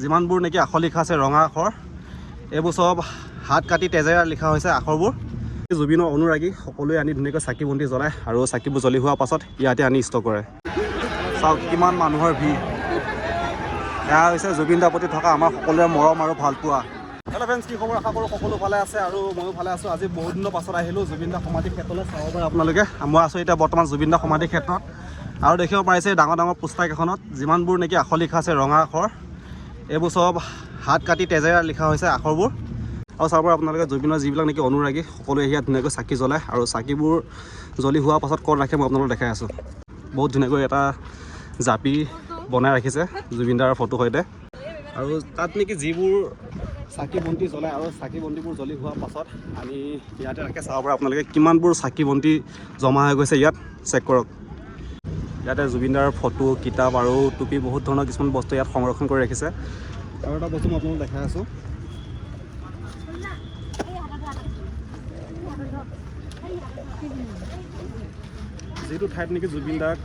যিমানবোৰ নেকি আখৰ লিখা আছে ৰঙা আখৰ, এইবোৰ চব হাত কাটি তেজেৰে লিখা হৈছে আখৰবোৰ। জুবিনৰ অনুৰাগী সকলোৱে আনি ধুনীয়াকৈ চাকি বন্তি জ্বলায় আৰু চাকিবোৰ জ্বলি হোৱাৰ পাছত ইয়াতে আনি ষ্টক কৰে। চাওক কিমান মানুহৰ ভিৰ। এয়া হৈছে জুবিন দাৰ প্ৰতি থকা আমাৰ সকলোৰে মৰম আৰু ভালপোৱা। হেল্ল' ফ্ৰেণ্ডছ, কি খবৰ? আশা কৰোঁ সকলো ভালে আছে আৰু ময়ো ভালে আছোঁ। আজি বহুত দিনৰ পাছত আহিলোঁ জুবিন দা সমাধি ক্ষেত্ৰলৈ চাব পাৰে আপোনালোকে। মই আছোঁ এতিয়া বৰ্তমান জুবিন দা সমাধি ক্ষেত্ৰত আৰু দেখিব পাৰিছে ডাঙৰ ডাঙৰ পোষ্টাৰ কেইখনত যিমানবোৰ নেকি আখৰ লিখা আছে ৰঙা আখৰ, এইবোৰ চব হাত কাটি তেজেৰে লিখা হৈছে আখৰবোৰ। আৰু চাব পাৰে আপোনালোকে জুবিনৰ যিবিলাক নেকি অনুৰাগী সকলোৱে ইয়াত ধুনীয়াকৈ চাকি জ্বলায় আৰু চাকিবোৰ জ্বলি হোৱাৰ পাছত ক'ত ৰাখে মই আপোনালোকক দেখাই আছোঁ। বহুত ধুনীয়াকৈ এটা জাপি বনাই ৰাখিছে জুবিন দাৰ ফটোৰ সৈতে আৰু তাত নেকি যিবোৰ চাকি বন্তি জ্বলায় আৰু চাকি বন্তিবোৰ জ্বলি হোৱাৰ পাছত আমি ইয়াতে ৰাখে। চাব পাৰে আপোনালোকে কিমানবোৰ চাকি বন্তি জমা হৈ গৈছে ইয়াত, চেক কৰক। ইয়াতে জুবিন দাৰ ফটো, কিতাপ আৰু টুপি বহুত ধৰণৰ কিছুমান বস্তু ইয়াত সংৰক্ষণ কৰি ৰাখিছে। আৰু এটা বস্তু মই আপোনালোকক দেখাই আছোঁ। যিটো ঠাইত নেকি জুবিন দাক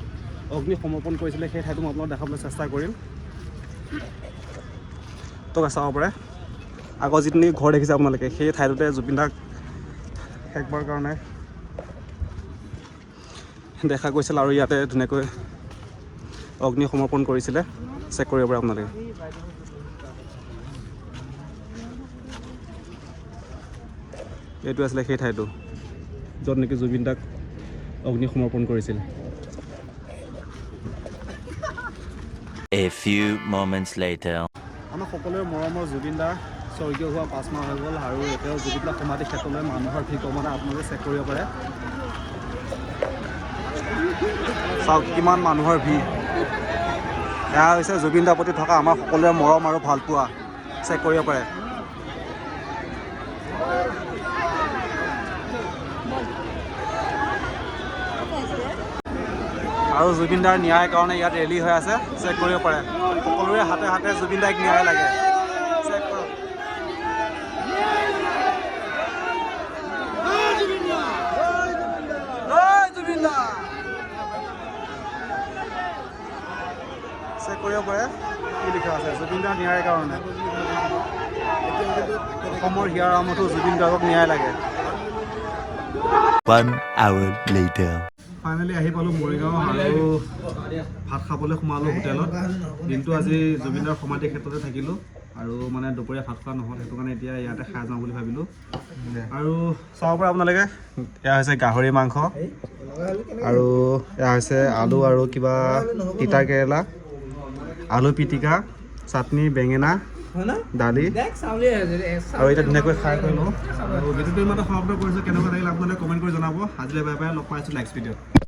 অগ্নি সমৰ্পণ কৰিছিলে সেই ঠাইটো মই আপোনালোকক দেখাবলৈ চেষ্টা কৰিম। তো চাব পাৰে আগৰ যিটো নেকি ঘৰ দেখিছে আপোনালোকে, সেই ঠাইটোতে জুবিন দাক শেষবাৰ কাৰণে দেখা গৈছিল আৰু ইয়াতে ধুনীয়াকৈ অগ্নি সমৰ্পণ কৰিছিলে। চেক কৰিব পাৰে আপোনালোকে। এইটো আছিলে সেই ঠাইটো য'ত নেকি জুবিন দাক অগ্নি সমৰ্পণ কৰিছিল। A few moments later. আমাৰ সকলোৰে মৰমৰ জুবিন দা স্বৰ্গীয় হোৱা 5 মাহ হৈ গ'ল আৰু এতিয়াও জুবিন দা সমাধি ক্ষেত্ৰলৈ মানুহৰ ভিৰ কমা আপোনালোকে চেক কৰিব পাৰে। চাওক কিমান মানুহৰ ভিৰ। এয়া হৈছে জুবিন দাৰ প্ৰতি থকা আমাৰ সকলোৰে মৰম আৰু ভালপোৱা, চেক কৰিব পাৰে। আৰু জুবিন দাৰ ন্যায়ৰ কাৰণে ইয়াত ৰেলী হৈ আছে, চেক কৰিব পাৰে। সকলোৰে হাতে হাতে জুবিন দাক ন্যায় লাগে, চেক কৰক। চেক কৰিব পাৰে কি লিখা আছে, জুবিন দাৰ ন্যায়ৰ কাৰণে। অসমৰ হিয়াৰ আমঠু জুবিন গাৰ্গক ন্যায় লাগে। 1 hour later. ফাইনেলি আহি পালোঁ মৰিগাঁও আৰু ভাত খাবলৈ সোমালোঁ হোটেলত। দিনটো আজি জুবিন দাৰ সমাধি ক্ষেত্ৰতে থাকিলোঁ আৰু মানে দুপৰীয়া ভাত খোৱা নহ'ল, সেইটো কাৰণে এতিয়া ইয়াতে খাই যাওঁ বুলি ভাবিলোঁ। আৰু চাব পাৰে আপোনালোকে, এয়া হৈছে গাহৰি মাংস আৰু এয়া হৈছে আলু আৰু কিবা তিতা কেৰেলা, আলু পিটিকা, চাটনি, বেঙেনা, দালি আৰু এতিয়া ধুনীয়াকৈ খাই কৰি লওঁ। আৰু ভিডিঅ'টো ইমানতে সমাপ্ত কৰিছোঁ। কেনেকুৱা লাগিল আপোনালোকে কমেণ্ট কৰি জনাব। আজিলৈ বাই বাই, লগ পাইছোঁ নেক্সট ভিডিঅ'ত।